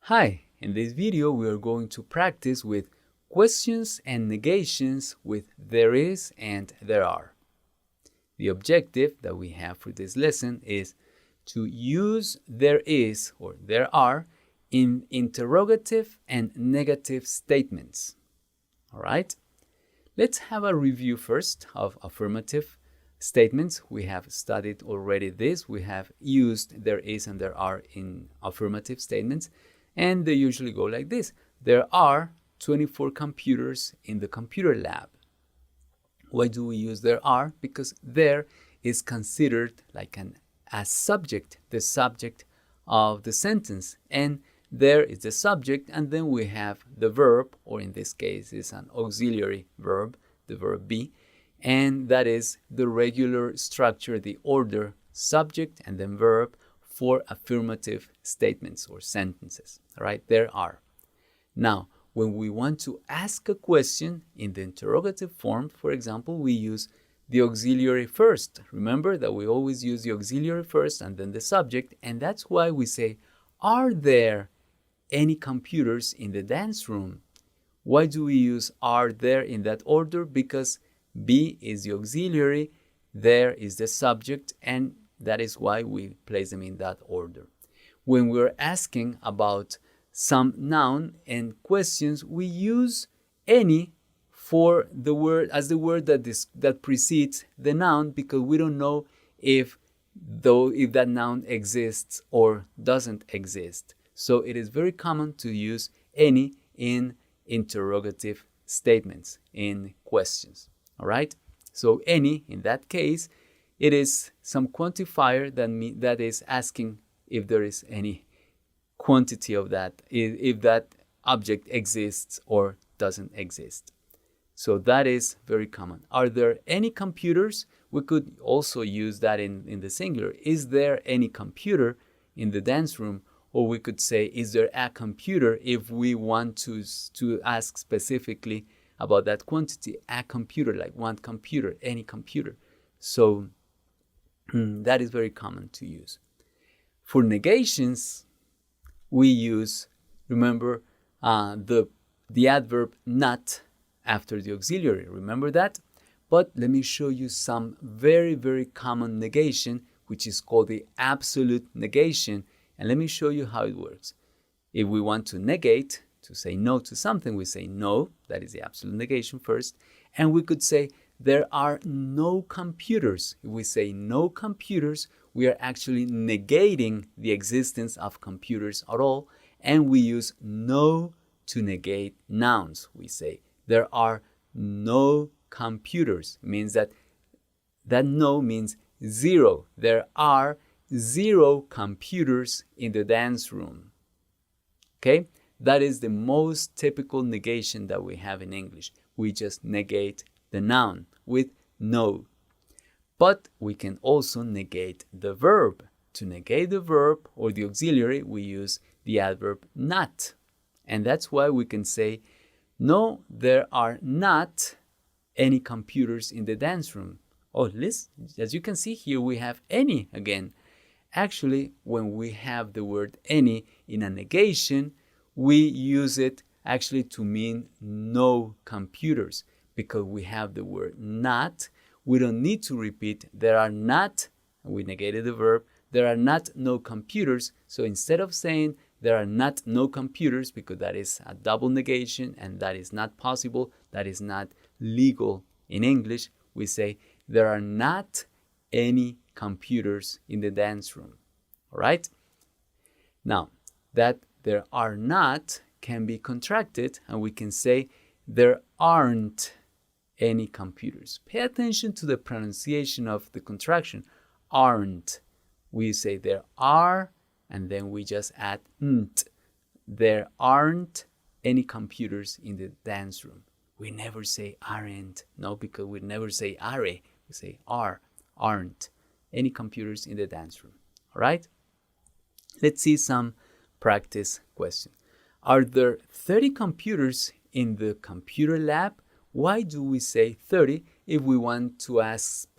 Hi, in this video we are going to practice with questions and negations with there is and there are. The objective that we have for this lesson is to use there is or there are in interrogative and negative statements. All right? Let's have a review first of affirmative statements. We have studied already this. We have used there is and there are in affirmative statements. And they usually go like this. There are 24 computers in the computer lab. Why do we use there are? Because there is considered like a subject, the subject of the sentence. And there is the subject, and then we have the verb, or in this case is an auxiliary verb, the verb be. And that is the regular structure, the order, subject and then verb, for affirmative statements or sentences. All right, there are. Now, when we want to ask a question in the interrogative form, for example, we use the auxiliary first. Remember that we always use the auxiliary first and then the subject, and that's why we say, are there any computers in the dance room? Why do we use are there in that order? Because be is the auxiliary, there is the subject, and that is why we place them in that order. When we're asking about some noun and questions, we use any for the word as the word that precedes the noun, because we don't know if that noun exists or doesn't exist. So it is very common to use any in interrogative statements, in questions. All right? So any, in that case, it is some quantifier that is asking if there is any quantity of that, if that object exists or doesn't exist. So that is very common. Are there any computers? We could also use that in the singular. Is there any computer in the dance room? Or we could say, is there a computer, if we want to ask specifically about that quantity, a computer, like one computer, any computer. So that is very common to use. For negations, we use, remember, the adverb not after the auxiliary. Remember that? But let me show you some very, very common negation, which is called the absolute negation. And let me show you how it works. If we want to negate, to say no to something, we say no. That is the absolute negation first. And we could say, there are no computers. If we say no computers, we are actually negating the existence of computers at all. And we use no to negate nouns. We say, there are no computers. It means that no means zero. There are 0 computers in the dance room. Okay? That is the most typical negation that we have in English. We just negate the noun with no. But we can also negate the verb. To negate the verb or the auxiliary, we use the adverb not. And that's why we can say, no, there are not any computers in the dance room. Oh, listen, as you can see here, we have any again. Actually, when we have the word any in a negation, we use it actually to mean no computers, because we have the word not. We don't need to repeat, there are not, we negated the verb, there are not no computers. So instead of saying there are not no computers, because that is a double negation and that is not possible, that is not legal in English, we say there are not any computers in the dance room. All right? Now, that there are not can be contracted, and we can say there aren't any computers. Pay attention to the pronunciation of the contraction. Aren't. We say there are, and then we just add n't. There aren't any computers in the dance room. We never say aren't. No, because we never say are. We say are, aren't any computers in the dance room. All right? Let's see some practice questions. Are there 30 computers in the computer lab? Why do we say 30? If we want to ask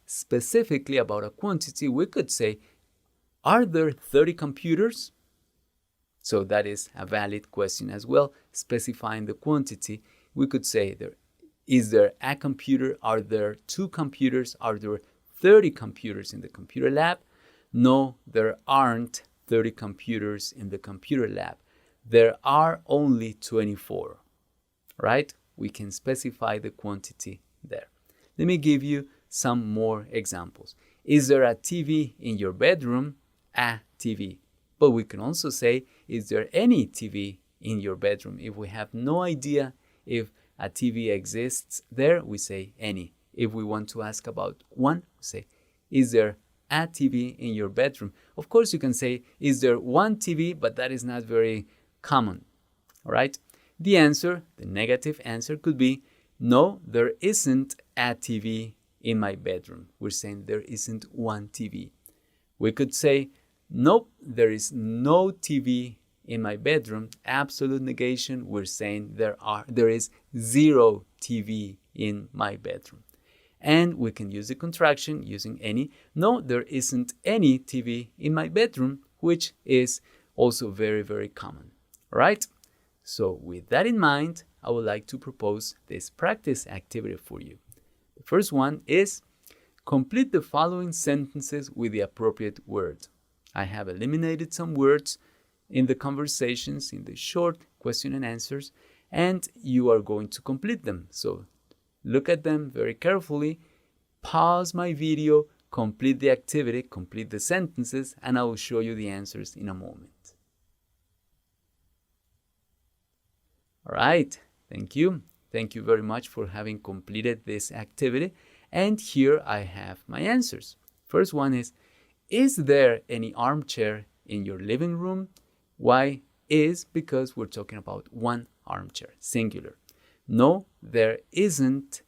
specifically about a quantity, we could say, are there 30 computers? So that is a valid question as well, specifying the quantity. We could say, is there a computer? Are there 2 computers? Are there 30 computers in the computer lab? No, there aren't 30 computers in the computer lab. There are only 24, right? We can specify the quantity there. Let me give you some more examples. Is there a TV in your bedroom? A TV. But we can also say, is there any TV in your bedroom? If we have no idea if a TV exists there, we say any. If we want to ask about one, we say, is there a TV in your bedroom? Of course, you can say, is there one TV? But that is not very common, all right? The answer, the negative answer could be, no, there isn't a TV in my bedroom. We're saying there isn't one TV. We could say, nope, there is no TV in my bedroom. Absolute negation, we're saying there is 0 TV in my bedroom. And we can use the contraction using any. No, there isn't any TV in my bedroom, which is also very, very common, right? So with that in mind, I would like to propose this practice activity for you. The first one is complete the following sentences with the appropriate word. I have eliminated some words in the conversations, in the short question and answers, and you are going to complete them. So look at them very carefully, pause my video, complete the activity, complete the sentences, and I will show you the answers in a moment. All right, thank you. Thank you very much for having completed this activity. And here I have my answers. First one is there any armchair in your living room? Why is? Because we're talking about one armchair, singular. No, there isn't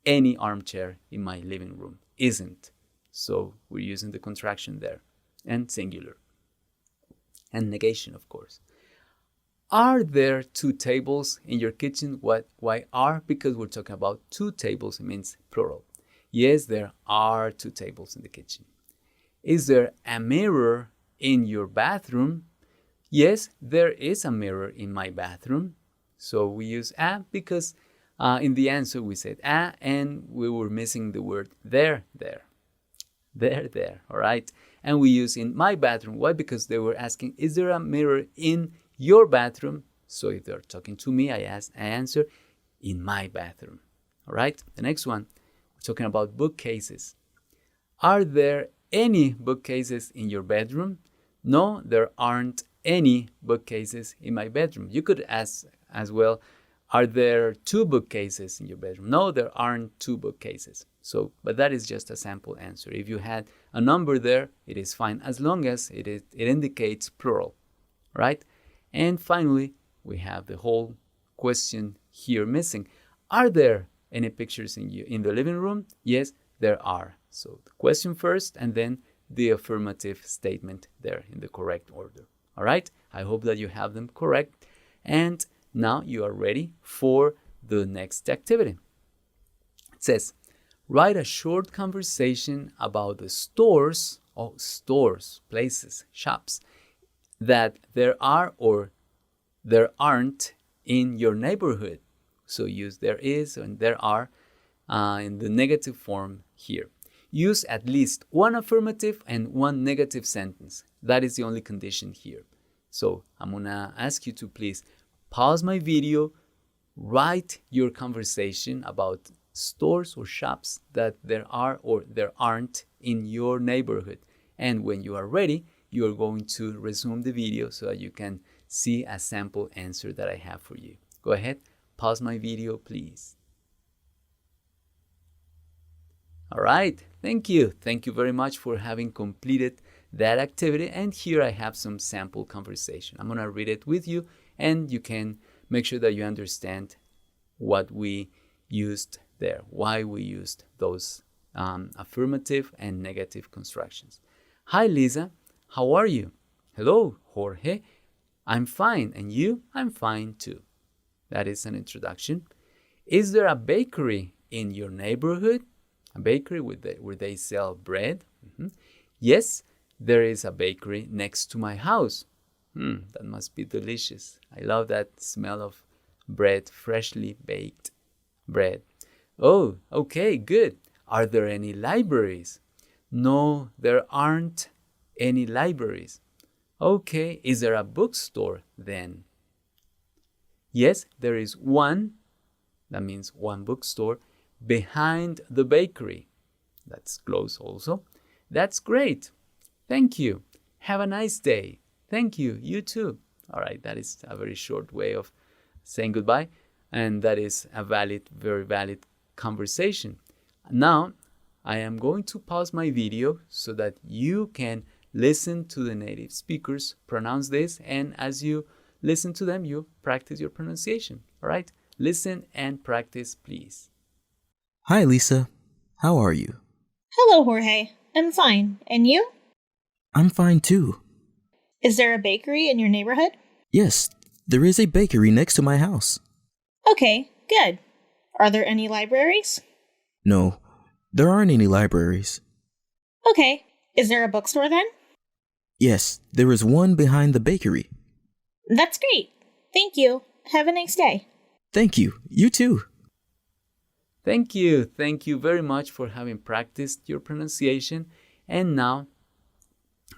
any armchair in my living room. Isn't. So we're using the contraction there. And singular. And negation, of course. Are there 2 tables in your kitchen? Why are? Because we're talking about 2 tables. It means plural. Yes, there are 2 tables in the kitchen. Is there a mirror in your bathroom? Yes, there is a mirror in my bathroom. So we use a because in the answer we said a and we were missing the word there. All right? And we use in my bathroom. Why? Because they were asking, is there a mirror in your bathroom? So if they're talking to me, I answer in my bathroom. All right? The next one, we're talking about bookcases. Are there any bookcases in your bedroom? No, there aren't any bookcases in my bedroom. You could ask as well, are there 2 bookcases in your bedroom? No, there aren't 2 bookcases. So, but that is just a sample answer. If you had a number there, it is fine as long as it indicates plural, right? And finally, we have the whole question here missing. Are there any pictures in the living room? Yes, there are. So the question first and then the affirmative statement there in the correct order. All right? I hope that you have them correct. And now you are ready for the next activity. It says, write a short conversation about the stores, places, shops, that there are or there aren't in your neighborhood. So use there is and there are in the negative form here. Use at least one affirmative and one negative sentence. That is the only condition here. So I'm gonna ask you to please pause my video, write your conversation about stores or shops that there are or there aren't in your neighborhood. And when you are ready, you are going to resume the video so that you can see a sample answer that I have for you. Go ahead, pause my video, please. All right, thank you. Thank you very much for having completed that activity. And here I have some sample conversation. I'm going to read it with you and you can make sure that you understand what we used there, why we used those affirmative and negative constructions. Hi, Lisa. How are you? Hello, Jorge. I'm fine. And you? I'm fine too. That is an introduction. Is there a bakery in your neighborhood? A bakery where they sell bread? Mm-hmm. Yes, there is a bakery next to my house. That must be delicious. I love that smell of bread, freshly baked bread. Oh, okay, good. Are there any libraries? No, there aren't any libraries. Okay, is there a bookstore then? Yes, there is one, that means one bookstore, behind the bakery. That's close also. That's great. Thank you. Have a nice day. Thank you. You too. All right, that is a very short way of saying goodbye, and that is a valid, very valid conversation. Now, I am going to pause my video so that you can listen to the native speakers pronounce this, and as you listen to them, you practice your pronunciation. All right? Listen and practice, please. Hi, Lisa. How are you? Hello, Jorge. I'm fine. And you? I'm fine too. Is there a bakery in your neighborhood? Yes, there is a bakery next to my house. Okay, good. Are there any libraries? No, there aren't any libraries. Okay. Is there a bookstore then? Yes, there is one behind the bakery. That's great. Thank you. Have a nice day. Thank you. You too. Thank you. Thank you very much for having practiced your pronunciation. And now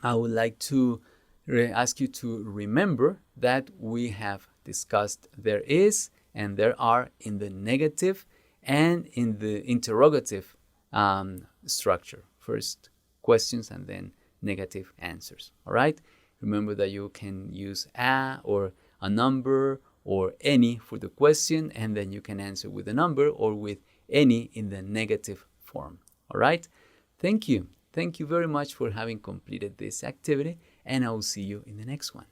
I would like to ask you to remember that we have discussed there is and there are in the negative and in the interrogative structure. First questions and then negative answers. All right? Remember that you can use a or a number or any for the question, and then you can answer with a number or with any in the negative form. All right? Thank you. Thank you very much for having completed this activity, and I will see you in the next one.